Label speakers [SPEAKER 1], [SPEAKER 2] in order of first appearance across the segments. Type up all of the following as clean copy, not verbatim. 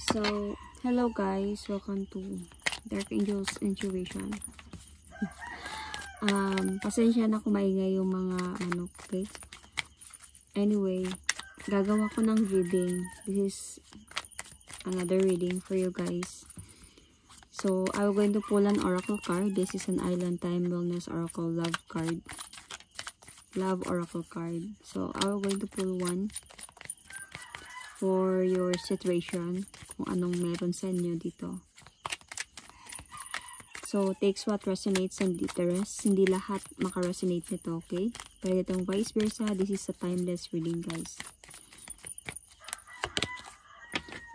[SPEAKER 1] So, hello guys, welcome to Dark Angels Intuition. Pasensya na kung maingay yung mga okay? Anyway, gagawa ko ng reading. This is another reading for you guys. So, I'm going to pull an oracle card. This is an Island Time Wellness Oracle Love card. Love Oracle card. So, I'm going to pull one for your situation, kung anong meron sa inyo dito. So, takes what resonates and literates. Hindi lahat makaresonate nito, okay? Pero itong vice versa, this is a timeless reading, guys.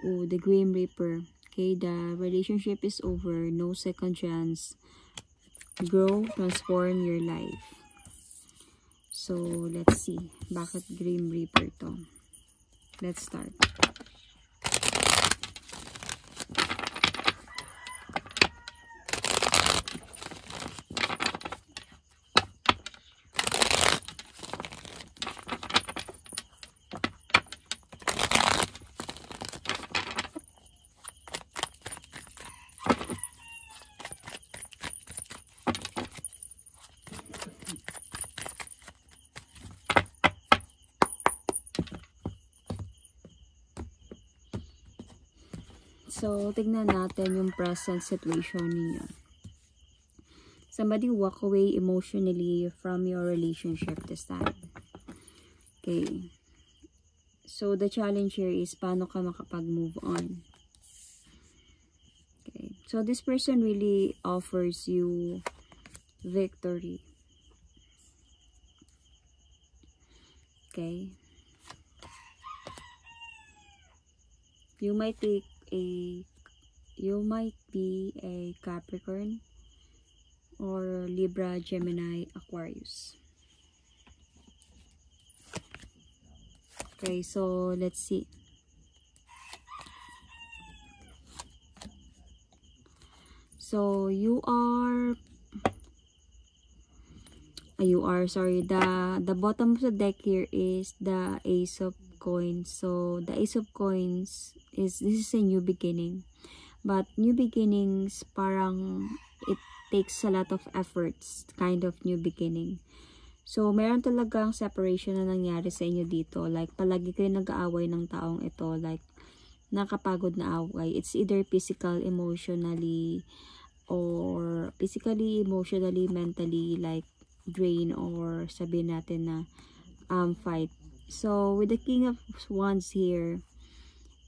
[SPEAKER 1] Oh, the Grim Reaper. Okay, the relationship is over. No second chance. Grow, transform your life. So, let's see. Bakit Grim Reaper to? Let's start. So, tignan natin yung present situation ninyo. Somebody walk away emotionally from your relationship this time. Okay. So, the challenge here is paano ka makapag-move on. Okay. So, this person really offers you victory. Okay. You might be a Capricorn or Libra, Gemini, Aquarius. Okay, so let's see. So you are the bottom of the deck here is the Ace of Coins. So the Ace of Coins this is a new beginning, but new beginnings parang it takes a lot of efforts, kind of new beginning. So meron talagang separation na nangyari sa inyo dito, like palagi kayo nag-aaway ng taong ito, like nakapagod na away. It's either physical, emotionally, mentally, like drain, or sabihin natin na fight. So with the King of Wands here,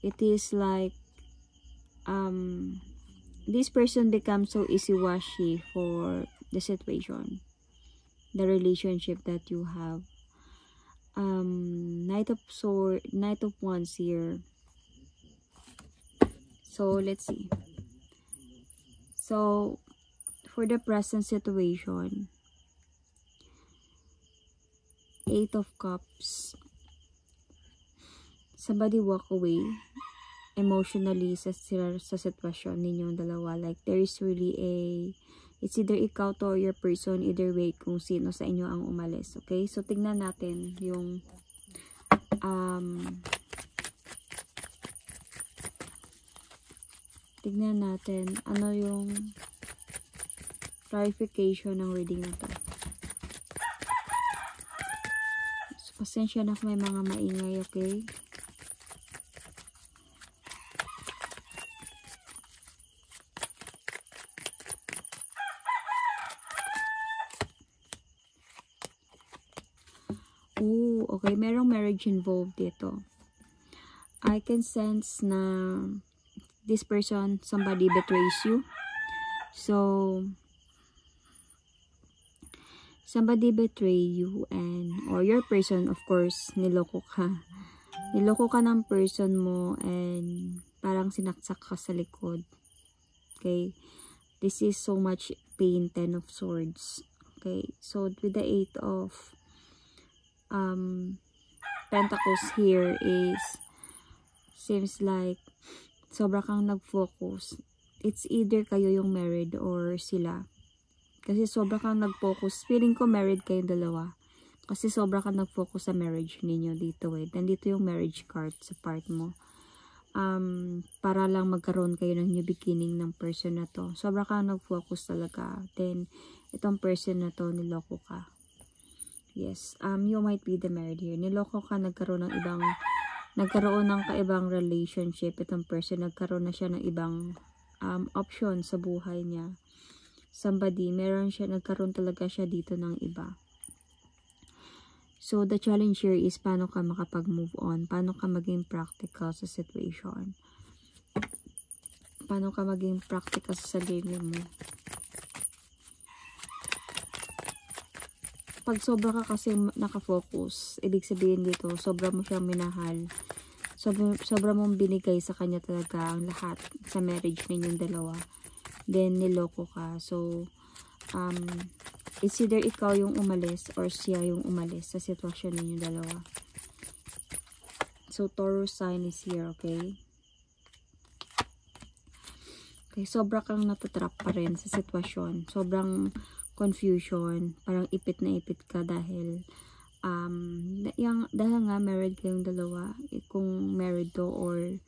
[SPEAKER 1] it is like this person becomes so easy-washy for the situation, the relationship that you have. Knight of Wands here. So let's see. So for the present situation, Eight of Cups. Somebody walk away emotionally sa sitwasyon ninyong dalawa. Like there is really it's either ikaw to or your person, either way kung sino sa inyo ang umalis. Okay, so tignan natin yung ano yung clarification ng reading na to. So, pasensya na kung may mga maingay, okay? Okay, merong marriage involved dito. I can sense na this person, somebody betrays you. So, somebody betray you or your person, of course, niloko ka. Niloko ka ng person mo and parang sinaksak ka sa likod. Okay? This is so much pain, 10 of Swords. Okay? So, with the 8 of Pentacles here is seems like sobra kang nag-focus. It's either kayo yung married or sila. Kasi sobra kang nag-focus. Feeling ko married kayong dalawa. Kasi sobra kang nag-focus sa marriage ninyo dito eh. Nandito yung marriage card sa part mo. para lang magkaroon kayo ng new beginning ng person na to. Sobra kang nag-focus talaga. Then, itong person na to, niloko ka. Yes, you might be the married here. Niloko ka, nagkaroon ng kaibang relationship. Itong person, nagkaroon na siya ng ibang option sa buhay niya. Somebody, nagkaroon talaga siya dito ng iba. So, the challenge here is paano ka makapag-move on? Paano ka maging practical sa situation? Paano ka maging practical sa sarili mo? Pag sobra ka kasi nakafocus, ibig sabihin dito, sobra mo siyang minahal. Sobra mong binigay sa kanya talaga ang lahat sa marriage ninyong dalawa. Then, niloko ka. So, it's either ikaw yung umalis or siya yung umalis sa sitwasyon ninyong dalawa. So, Taurus sign is here, okay? Okay, sobra kang natatrap pa rin sa sitwasyon. Sobrang confusion. Parang ipit na ipit ka dahil dahil nga married kayong dalawa. Kung married to or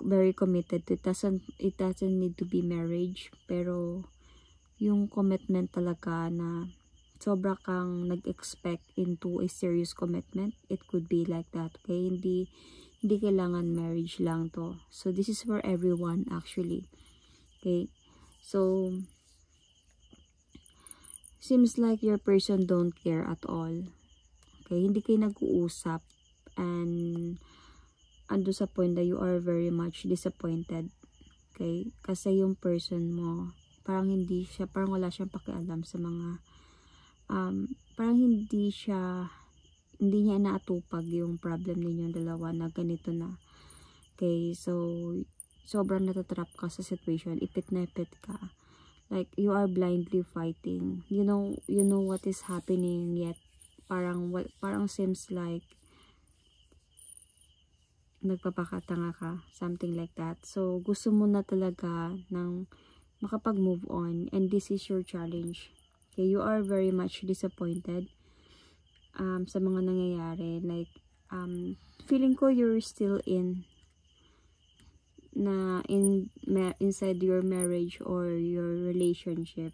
[SPEAKER 1] very committed to, it doesn't need to be marriage. Pero, yung commitment talaga na sobra kang nag-expect into a serious commitment, it could be like that, okay? Hindi kailangan marriage lang to. So, this is for everyone actually. Okay? So, seems like your person don't care at all. Okay? Hindi kayo nag-uusap and ando sa point that you are very much disappointed. Okay? Kasi yung person mo, parang wala siyang pakialam sa mga, parang hindi niya inaatupag yung problem ninyong dalawa na ganito na. Okay, so, sobrang natatrap ka sa situation, ipit na ipit ka. Like, you are blindly fighting. You know what is happening, yet, parang seems like, nagpapakatanga ka, something like that. So, gusto mo na talaga ng makapag-move on, and this is your challenge. Okay, you are very much disappointed sa mga nangyayari. Like, feeling ko you're still inside your marriage or your relationship,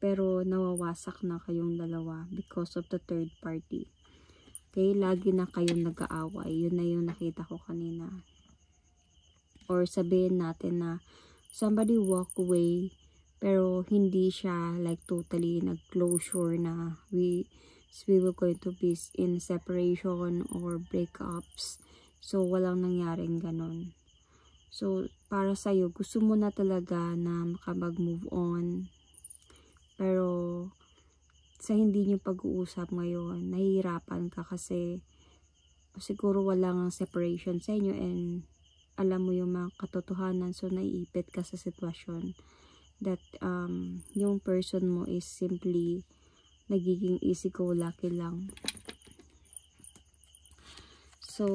[SPEAKER 1] pero nawawasak na kayong dalawa because of the third party. Okay, lagi na kayong nag-aaway. Yun na yung nakita ko kanina. Or sabihin natin na somebody walk away, pero hindi siya like totally nag-closure na we will going to be in separation or breakups. So, walang nangyaring ganon. So, para sa'yo, gusto mo na talaga na makapag-move on. Pero, sa hindi nyo pag-uusap ngayon, nahihirapan ka kasi siguro walang separation sa inyo and alam mo yung mga katotohanan, so naiipit ka sa sitwasyon that yung person mo is simply nagiging easy-go-lucky lang. So,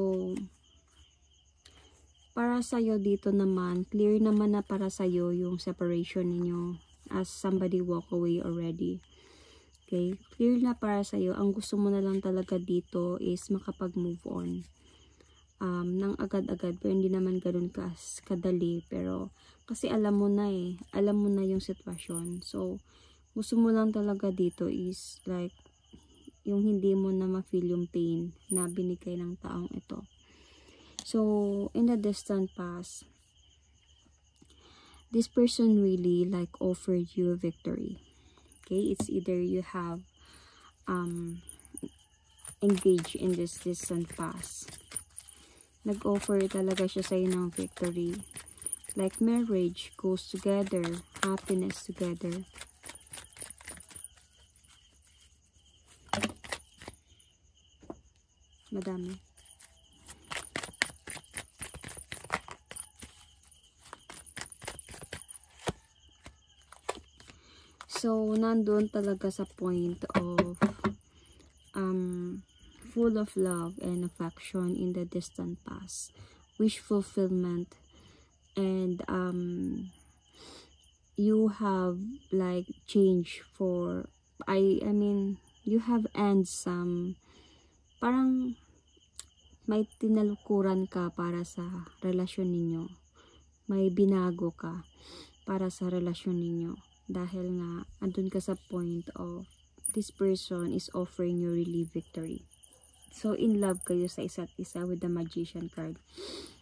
[SPEAKER 1] para sa'yo dito naman, clear naman na para sa'yo yung separation ninyo as somebody walk away already. Okay? Clear na para sa'yo. Ang gusto mo na lang talaga dito is makapag-move on. Nang agad-agad, pero hindi naman ganun kadali, pero kasi alam mo na yung sitwasyon. So, gusto mo lang talaga dito is like yung hindi mo na ma-feel yung pain na binigay ng taong ito. So, in the distant past, this person really like offered you a victory. Okay, it's either you have engaged in this distant past. Nag-offer talaga siya sa'yo ng victory. Like marriage goes together, happiness together. Madami. So, nandun talaga sa point of full of love and affection in the distant past, wish fulfillment, and you have like change for I mean you have end some parang may tinalukuran ka para sa relasyon ninyo. May binago ka para sa relasyon ninyo. Dahil nga, andun ka sa point of this person is offering you really victory. So, in love kayo sa isa't isa with the Magician card.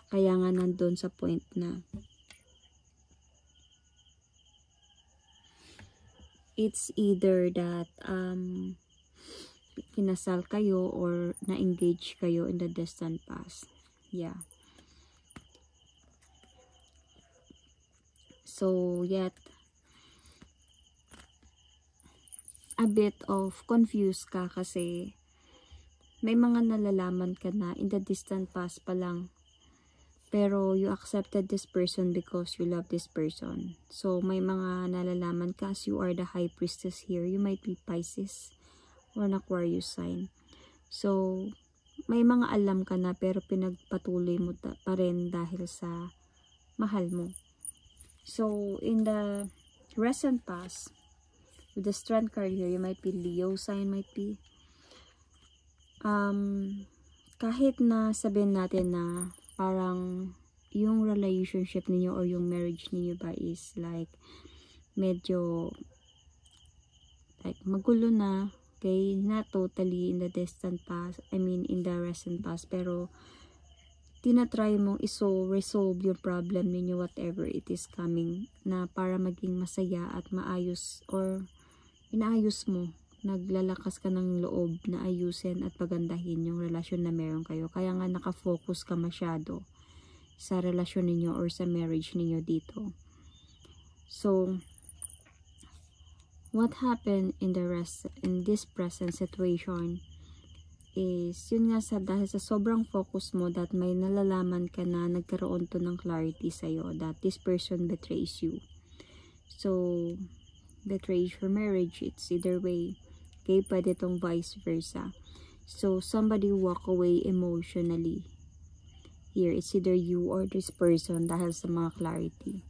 [SPEAKER 1] Kaya nga nandun sa point na it's either that kinasal kayo or na-engage kayo in the distant past. Yeah. So, yet, a bit of confused ka kasi may mga nalalaman ka na in the distant past pa lang. Pero you accepted this person because you love this person. So, may mga nalalaman ka as you are the high priestess here. You might be Pisces or an Aquarius sign. So, may mga alam ka na pero pinagpatuloy mo pa rin dahil sa mahal mo. So, in the recent past, with the Strength card here, you might be Leo sign, might be. Kahit na sabihin natin na parang yung relationship ninyo or yung marriage ninyo ba is like medyo like magulo na, okay, not totally in the distant past, I mean in the recent past, pero tinatry mong resolve yung problem ninyo, whatever it is coming, na para maging masaya at maayos, or inaayos mo, naglalakas ka ng loob na ayusin at pagandahin yung relasyon na meron kayo. Kaya nga nakafocus ka masyado sa relasyon ninyo or sa marriage ninyo dito. So, what happened in this present situation is, yun nga dahil sa sobrang focus mo that may nalalaman ka na nagkaroon to ng clarity sa'yo that this person betrays you. So, betrays your marriage, it's either way. Okay, pwede tong vice versa. So, somebody walk away emotionally. Here, it's either you or this person dahil sa mga clarity.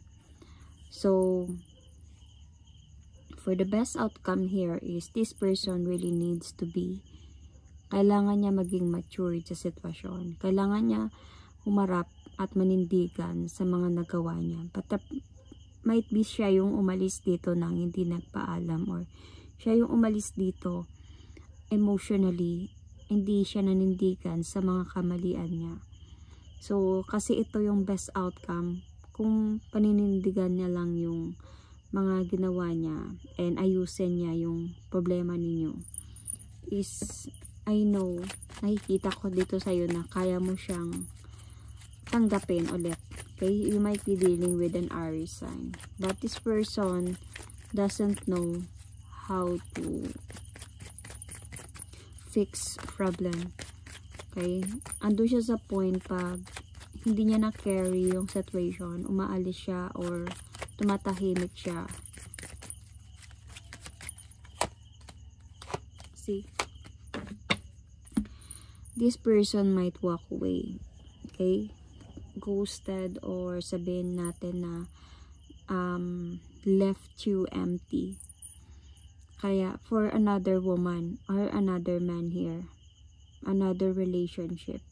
[SPEAKER 1] So, for the best outcome here is this person really needs to be, kailangan niya maging matured sa sitwasyon. Kailangan niya humarap at manindigan sa mga nagawa niya. But might be siya yung umalis dito nang hindi nagpaalam, or siya yung umalis dito emotionally, hindi siya nanindigan sa mga kamalian niya. So, kasi ito yung best outcome kung paninindigan niya lang yung mga ginawa niya and ayusin niya yung problema ninyo. Is, I know, nakikita ko dito sa'yo na kaya mo siyang tanggapin ulit. Okay? You might be dealing with an Aries sign. But this person doesn't know how to fix problem. Okay? Ando siya sa point pag hindi niya na-carry yung situation, umaalis siya or tumatahimik siya. See? This person might walk away. Okay? Ghosted, or sabihin natin na left you empty. Kaya for another woman or another man here, another relationship,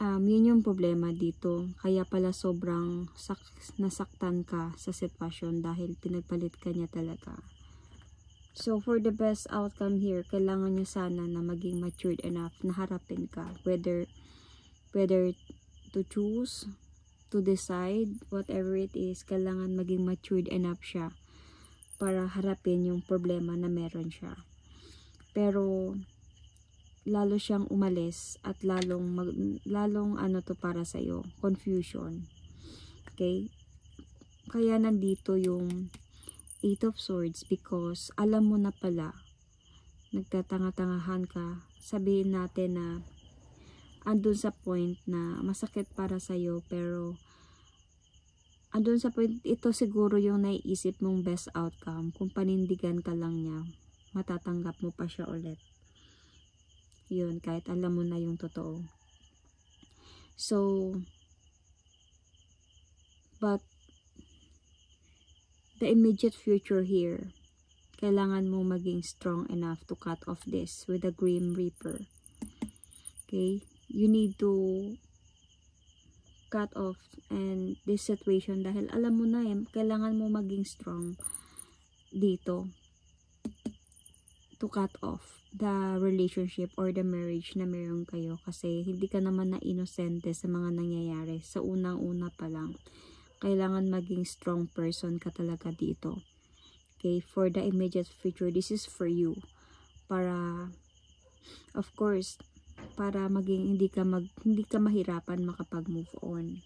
[SPEAKER 1] yun yung problema dito. Kaya pala sobrang nasaktan ka sa sitwasyon dahil pinagpalit ka niya talaga. So for the best outcome here, kailangan niya sana na maging matured enough na harapin ka, whether to choose, to decide, whatever it is, kailangan maging matured enough siya para harapin yung problema na meron siya. Pero lalo siyang umalis at lalong ano to para sa iyo, confusion. Okay? Kaya nandito yung 8 of Swords, because alam mo na pala, nagtatanga-tangahan ka, sabihin natin na andun sa point na masakit para sa iyo, pero andun sa point, ito siguro yung naiisip mong best outcome. Kung panindigan ka lang niya, matatanggap mo pa siya ulit. Yun, kahit alam mo na yung totoo. So, but, the immediate future here, kailangan mo maging strong enough to cut off this with the Grim Reaper. Okay? You need to cut off and this situation dahil alam mo na kailangan mo maging strong dito to cut off the relationship or the marriage na meron kayo kasi hindi ka naman na inosente sa mga nangyayari sa unang-una pa lang. Kailangan maging strong person ka talaga dito. Okay, for the immediate future, this is for you. Para, of course, para maging hindi ka mahirapan makapag-move on.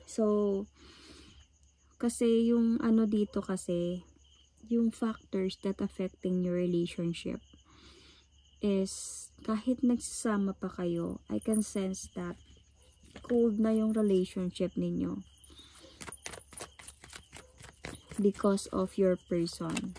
[SPEAKER 1] So, kasi yung ano dito kasi, yung factors that affecting your relationship is, kahit nagsasama pa kayo, I can sense that cold na yung relationship ninyo because of your person.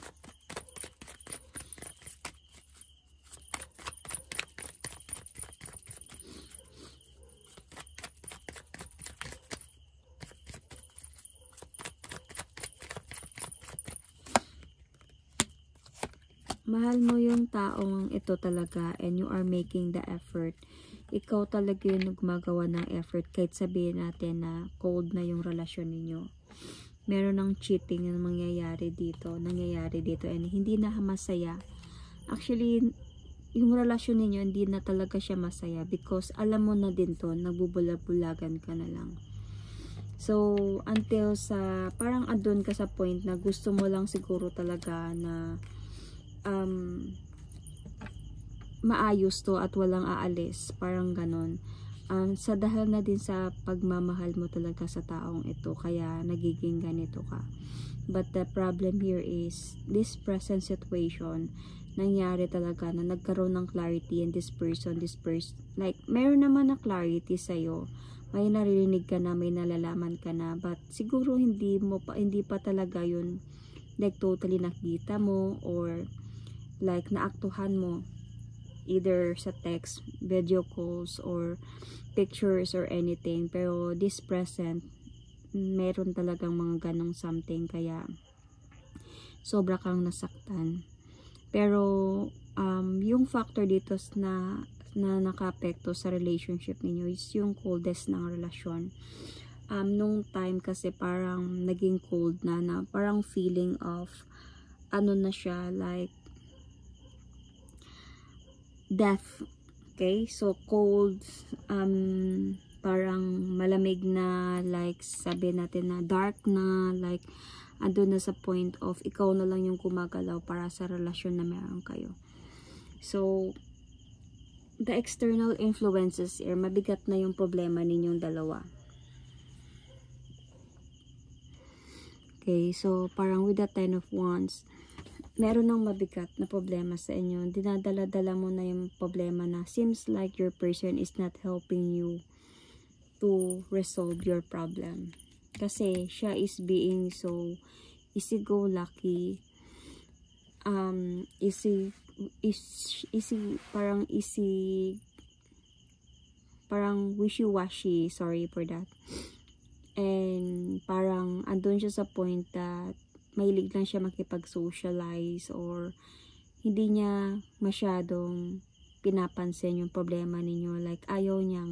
[SPEAKER 1] Mahal mo yung taong ito talaga and you are making the effort. Ikaw talaga yung gumagawa ng effort kahit sabihin natin na cold na yung relasyon ninyo. Meron ng cheating na nangyayari dito and hindi na masaya. Actually, yung relasyon ninyo hindi na talaga siya masaya because alam mo na din to, nagbubulag-bulagan ka na lang. So, until sa, parang andun ka sa point na gusto mo lang siguro talaga na maayos to at walang aalis, parang ganon. Sa dahil na din sa pagmamahal mo talaga sa taong ito, kaya nagiging ganito ka. But the problem here is, this present situation, nangyari talaga na nagkaroon ng clarity and this person, like, meron naman na clarity sa'yo. May naririnig ka na, may nalalaman ka na, but siguro hindi pa talaga yun, like, totally nakita mo or like naaktuhan mo either sa text, video calls or pictures or anything, pero this present meron talagang mga ganong something kaya sobra kang nasaktan. Pero yung factor dito na naka-apekto sa relationship ninyo is yung coldness ng relasyon. Nung time kasi parang naging cold na parang feeling of ano na siya, like death. Okay, so cold, parang malamig na, like sabi natin na dark na, like ando na sa point of ikaw na lang yung gumagalaw para sa relasyon na meron kayo. So the external influences here, mabigat na yung problema ninyong dalawa. Okay, so parang with the 10 of Wands, meron ng mabigat na problema sa inyo. Dinadala-dala mo na yung problema na seems like your person is not helping you to resolve your problem. Kasi siya is being so easy-go-lucky, parang wishy-washy, sorry for that. And parang andun siya sa point that mahilig lang siya makipag-socialize or hindi niya masyadong pinapansin yung problema ninyo. Like, ayaw niya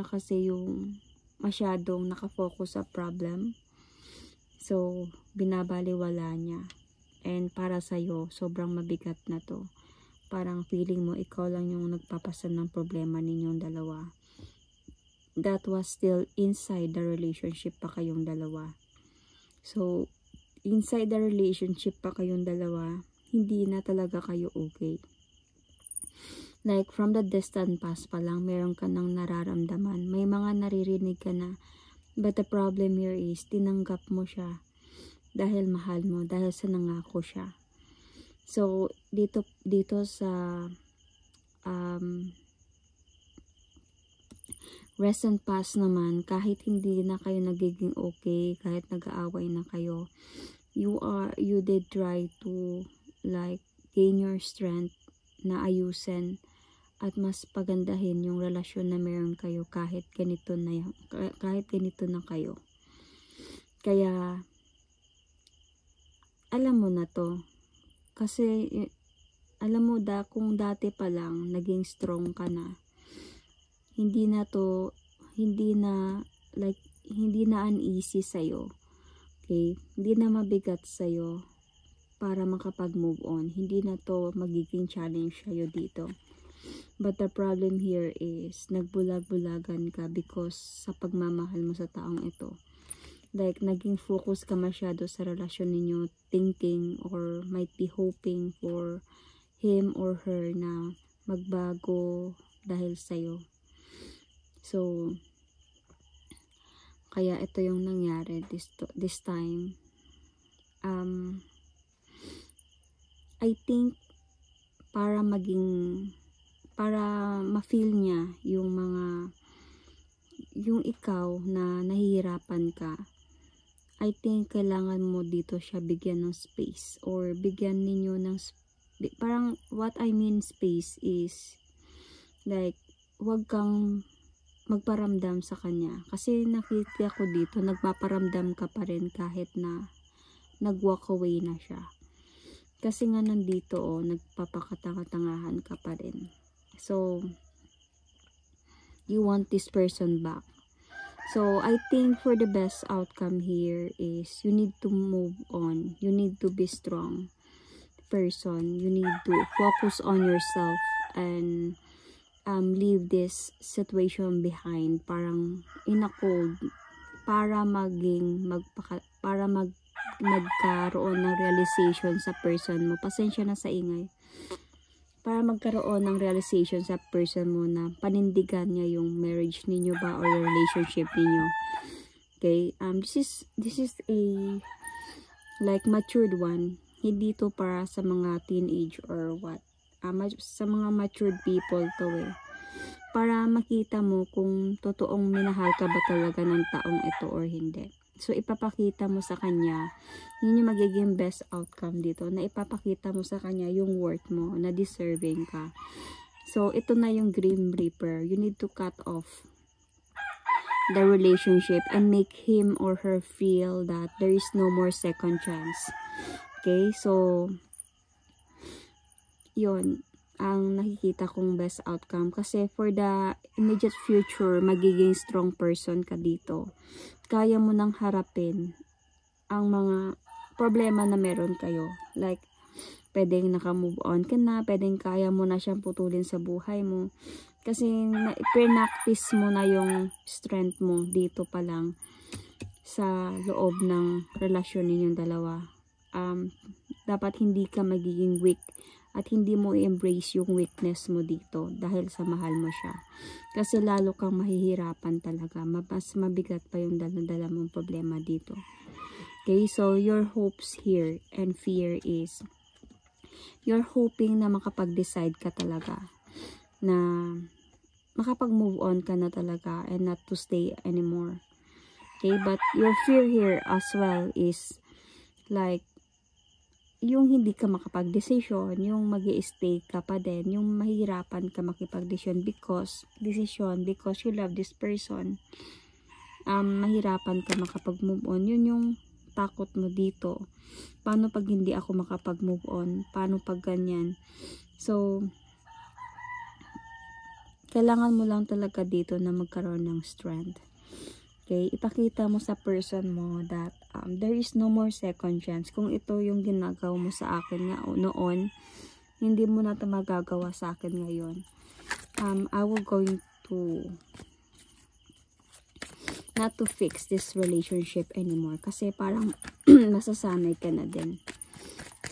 [SPEAKER 1] kasi yung masyadong nakafocus sa problem. So, binabaliwala niya. And para sa'yo, sobrang mabigat na to. Parang feeling mo, ikaw lang yung nagpapasan ng problema ninyong dalawa. That was still inside the relationship pa kayong dalawa. So, inside the relationship pa kayong dalawa, hindi na talaga kayo okay. Like, from the distant past pa lang, meron ka nang nararamdaman. May mga naririnig ka na. But the problem here is, tinanggap mo siya dahil mahal mo, dahil sa nangako siya. So, dito sa recent past naman, kahit hindi na kayo nagiging okay, kahit nag-aaway na kayo, you did try to like gain your strength na ayusin at mas pagandahin yung relasyon na meron kayo kahit ganito na kayo. Kaya alam mo na to kasi alam mo, kung dati pa lang naging strong ka na, hindi na uneasy sa'yo. Okay? Hindi na mabigat sa'yo para makapag-move on. Hindi na to magiging challenge sa'yo dito. But the problem here is, nagbulag-bulagan ka because sa pagmamahal mo sa taong ito. Like, naging focus ka masyado sa relasyon ninyo, thinking or might be hoping for him or her na magbago dahil sa'yo. So, kaya ito yung nangyari this time. I think para ma-feel niya yung ikaw na nahihirapan ka, I think kailangan mo dito siya bigyan ng space, or bigyan ninyo ng parang, what I mean space is like, wag kang magparamdam sa kanya, kasi nakita ko dito nagpaparamdam ka pa rin kahit na nag-walk away na siya. Kasi nga nandito, nagpapakatanga-tangahan ka pa rin. So, you want this person back. So, I think for the best outcome here is you need to move on. You need to be strong person. You need to focus on yourself and leave this situation behind. Parang in a cold, para magkaroon ng realization sa person mo. Pasensya na sa ingay. Para magkaroon ng realization sa person mo na panindigan niya yung marriage ninyo ba or your relationship ninyo. Okay? This is a like matured one. Hindi to para sa mga teenage or what. Sa mga matured people to para makita mo kung totoong minahal ka ba talaga ng taong ito or hindi. So, ipapakita mo sa kanya, yun yung magiging best outcome dito, na ipapakita mo sa kanya yung worth mo, na deserving ka. So, ito na yung Grim Reaper. You need to cut off the relationship and make him or her feel that there is no more second chance. Okay? So, yun ang nakikita kong best outcome. Kasi for the immediate future, magiging strong person ka dito. Kaya mo nang harapin ang mga problema na meron kayo. Like, pwedeng naka-move on ka na, pwedeng kaya mo na siyang putulin sa buhay mo. Kasi practice mo na yung strength mo dito pa lang sa loob ng relasyon ninyong dalawa. Dapat hindi ka magiging weak at hindi mo i-embrace yung weakness mo dito dahil sa mahal mo siya. Kasi lalo kang mahihirapan talaga. Mas mabigat pa yung dala-dala mong problema dito. Okay, so your hopes here and fear is you're hoping na makapag-decide ka talaga. Na makapag-move on ka na talaga and not to stay anymore. Okay, but your fear here as well is like yung hindi ka makapag-desisyon, yung mag-i-stay ka pa din, yung mahirapan ka makipag-desisyon because you love this person. Mahirapan ka makapag-move on. Yun yung takot mo dito. Paano pag hindi ako makapag-move on? Paano pag ganyan? So, kailangan mo lang talaga dito na magkaroon ng strength. Okay, ipakita mo sa person mo that there is no more second chance. Kung ito yung ginagawa mo sa akin nga noon, hindi mo na ito magagawa sa akin ngayon. I will going to not to fix this relationship anymore. Kasi parang nasasanay ka na din.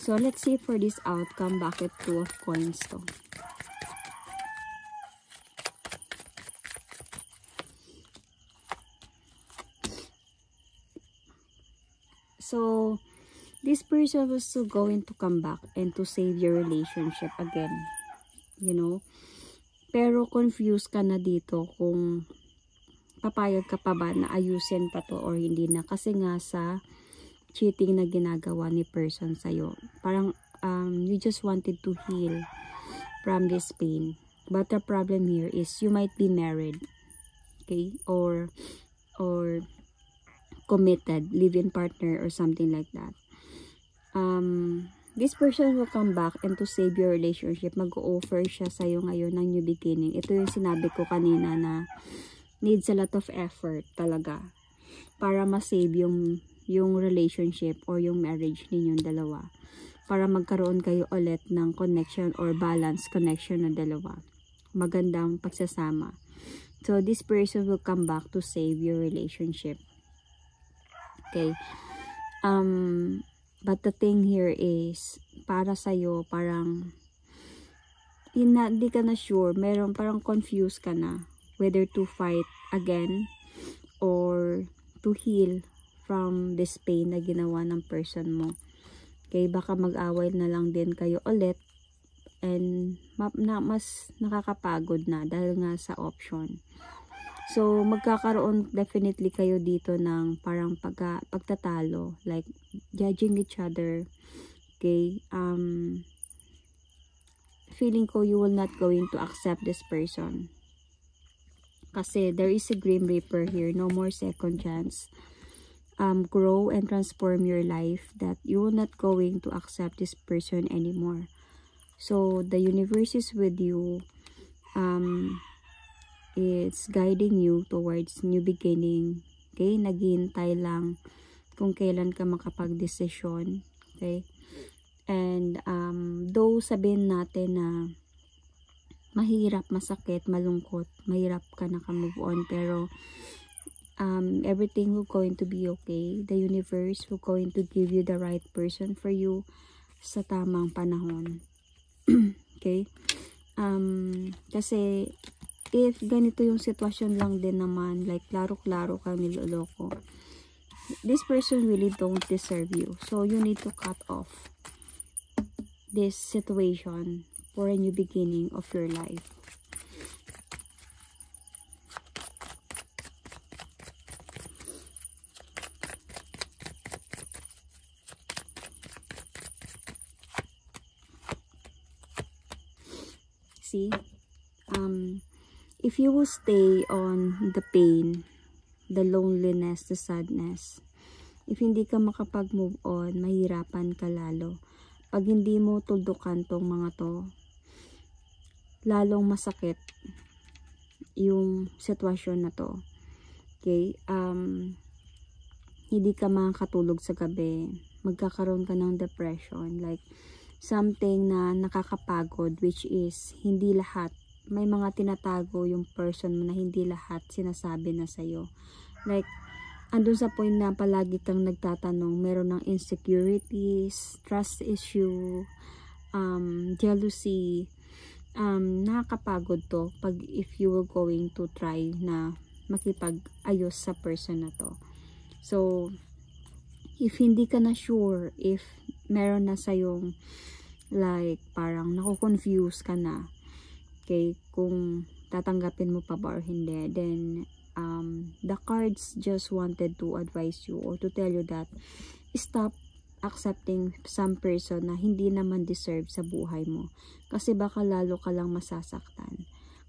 [SPEAKER 1] So, let's see for this outcome. Bakit 2 of Coins to? So, this person was still going to come back and to save your relationship again. You know? Pero confused ka na dito kung papayag ka pa ba na ayusin pa to or hindi na. Kasi nga sa cheating na ginagawa ni person sa'yo. Parang you just wanted to heal from this pain. But the problem here is you might be married. Okay? Or committed, live-in partner or something like that. this person will come back and to save your relationship. Mag-offer siya sa'yo ngayon ng new beginning. Ito yung sinabi ko kanina na needs a lot of effort talaga para ma-save yung relationship or yung marriage ninyong dalawa. Para magkaroon kayo ulit ng connection or balance connection ng dalawa. Magandang pagsasama. So, this person will come back to save your relationship. Okay. But the thing here is, para sa'yo, parang, hindi ka na sure, parang confused ka na, whether to fight again, or to heal from this pain na ginawa ng person mo. Okay, baka mag-away na lang din kayo ulit, and mas nakakapagod na, dahil nga sa option. So, magkakaroon definitely kayo dito ng parang pagtatalo, like judging each other. Okay, feeling ko you will not going to accept this person. Kasi there is a Grim Reaper here, no more second chance. Grow and transform your life, that you will not going to accept this person anymore. So, the universe is with you. It's guiding you towards new beginning. Okay? Naghihintay lang kung kailan ka makapag-desisyon. Okay? And, though sabihin natin na mahirap, masakit, malungkot, mahirap ka naka-move on, pero everything will going to be okay. The universe will going to give you the right person for you sa tamang panahon. Okay? Kasi if ganito yung sitwasyon lang din naman, like klaro-klaro ka niloloko, this person really don't deserve you. So, you need to cut off this situation for a new beginning of your life. See? If you will stay on the pain, the loneliness, the sadness, if hindi ka makapag-move on, mahirapan ka lalo. Pag hindi mo tuldukan tong mga to, lalong masakit yung sitwasyon na to. Okay? Hindi ka makakatulog sa gabi. Magkakaroon ka ng depression. Like, something na nakakapagod, which is hindi lahat. May mga tinatago yung person mo na hindi lahat sinasabi na sa'yo. Like, andun sa point na palagi kang nagtatanong, meron ng insecurities, trust issue, jealousy. Nakakapagod to pag if you were going to try na makipag-ayos sa person na to. So, if hindi ka na sure, if meron na sa'yong like, parang naku-confuse ka na, okay, kung tatanggapin mo pa ba or hindi, then the cards just wanted to advise you or to tell you that stop accepting some person na hindi naman deserve sa buhay mo, kasi baka lalo ka lang masasaktan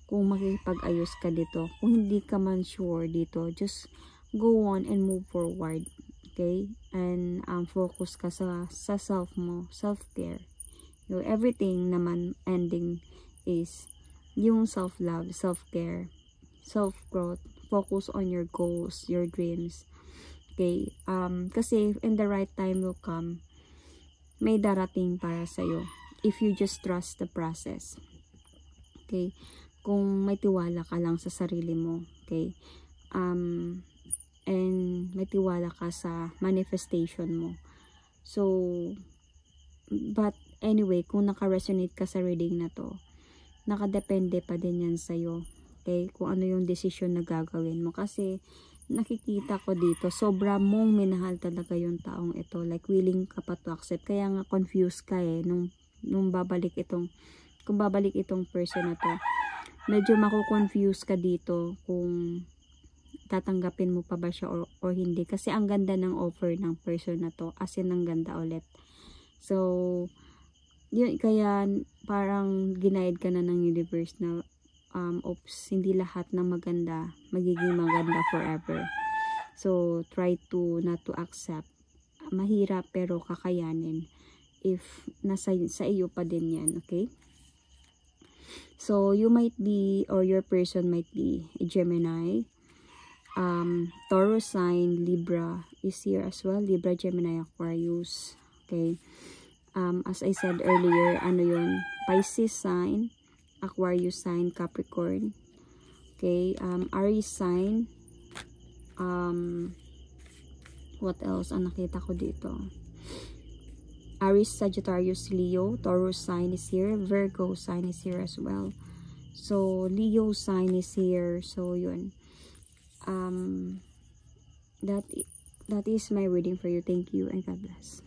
[SPEAKER 1] kung makipag-ayos ka dito. Kung hindi ka man sure dito, just go on and move forward. Okay, and focus ka sa self mo, self-care. Everything naman ending is yung self-love, self-care, self-growth. Focus on your goals, your dreams. Okay? Kasi in the right time will come, may darating para sa'yo. If you just trust the process. Okay? Kung may tiwala ka lang sa sarili mo. Okay? And may tiwala ka sa manifestation mo. So, but anyway, kung naka-resonate ka sa reading na to, nakadepende pa din yan sa'yo. Okay? Kung ano yung decision na gagawin mo. Kasi, nakikita ko dito, sobra mong minahal talaga yung taong ito. Like, willing ka pa to accept. Kaya nga, confused ka nung kung babalik itong person na to. Medyo mako-confuse ka dito kung tatanggapin mo pa ba siya or hindi. Kasi, ang ganda ng offer ng person na to. As in, ang ganda ulit. So, yun, kaya parang ginaid ka na ng universe na oops, hindi lahat ng maganda magiging maganda forever. So, try to not to accept. Mahirap pero kakayanin if sa iyo pa din yan, okay? So, you might be, or your person might be a Gemini. Taurus sign, Libra is here as well. Libra, Gemini, Aquarius. Okay. As I said earlier, ano yun? Pisces sign, Aquarius sign, Capricorn. Okay. Aries sign. What else ang nakita ko dito? Aries, Sagittarius, Leo. Taurus sign is here. Virgo sign is here as well. So, Leo sign is here. So, yun. That is my reading for you. Thank you and God bless.